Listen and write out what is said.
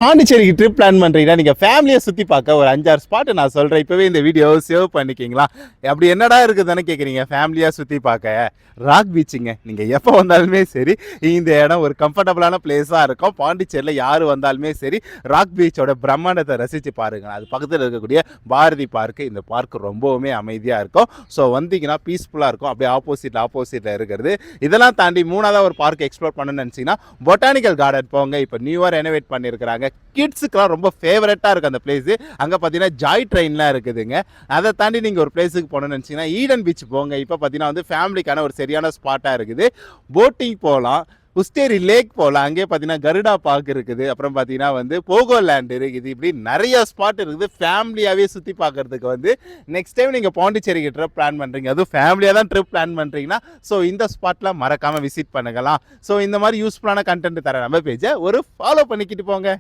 பாண்டிச்சேரிக்கு trip plan பண்ணுறீங்கன்னா நீங்கள் ஃபேமிலியை சுற்றி பார்க்க ஒரு 5-6 ஸ்பாட்டு நான் சொல்கிறேன். இப்போவே இந்த வீடியோ சேவ் பண்ணிக்கிங்களா? அப்படி என்னடா இருக்குதுன்னு கேட்குறீங்க. ஃபேமிலியாக சுற்றி பார்க்க ராக் பீச்சுங்க. நீங்கள் எப்போ வந்தாலுமே சரி இந்த இடம் ஒரு கம்ஃபர்டபுளான பிளேஸாக இருக்கும். பாண்டிச்சேரியில் யார் வந்தாலுமே சரி ராக் பீச்சோட பிரம்மாண்டத்தை ரசித்து பாருங்கள். அது பக்கத்தில் இருக்கக்கூடிய பாரதி பார்க்கு. இந்த பார்க் ரொம்பவுமே அமைதியாக இருக்கும். ஸோ வந்தீங்கன்னா பீஸ்ஃபுல்லாக இருக்கும். அப்படியே ஆப்போசிட்டில் இருக்கிறது. இதெல்லாம் தாண்டி மூணாவதாக ஒரு பார்க் எக்ஸ்ப்ளோர் பண்ணணும்னு நினச்சிங்கன்னா பொட்டானிக்கல் கார்டன் போங்க. இப்போ நியூவாக ரெனோவேட் பண்ணியிருக்கிறாங்க. கிட்ஸுக்குலாம் ரொம்ப ஃபேவரட்டாக இருக்குது அந்த பிளேஸு. அங்கே பார்த்தீங்கன்னா ஜாய் ட்ரெயின்லாம் இருக்குதுங்க. அதை தாண்டி நீங்கள் ஒரு பிளேஸுக்கு போகணும்னு நினச்சிங்கன்னா ஈடன் பீச் போங்க. இப்போ பார்த்தீங்கன்னா வந்து ஃபேமிலிக்கான ஒரு சரியான ஸ்பாட்டாக இருக்குது. போட்டிங் போகலாம், உஸ்டேரி லேக் போகலாம். அங்கே பார்த்தீங்கன்னா கருடா பார்க் இருக்குது. அப்புறம் பார்த்தீங்கன்னா வந்து போகோ லேண்ட் இருக்குது. இப்படி நிறைய ஸ்பாட் இருக்குது. ஃபேமிலியாகவே சுற்றி பார்க்குறதுக்கு வந்து நெக்ஸ்ட் டைம் நீங்கள் பாண்டிச்சேரிக்கு ட்ரிப் பிளான் பண்ணுறீங்க, அதுவும் ஃபேமிலியாக தான் ட்ரிப் பிளான் பண்ணுறீங்கன்னா ஸோ இந்த ஸ்பாட்லாம் மறக்காமல் விசிட் பண்ணுங்கலாம். ஸோ இந்த மாதிரி யூஸ்ஃபுல்லான கண்டென்ட் தர நம்ம பேஜை ஒரு ஃபாலோ பண்ணிக்கிட்டு போங்க.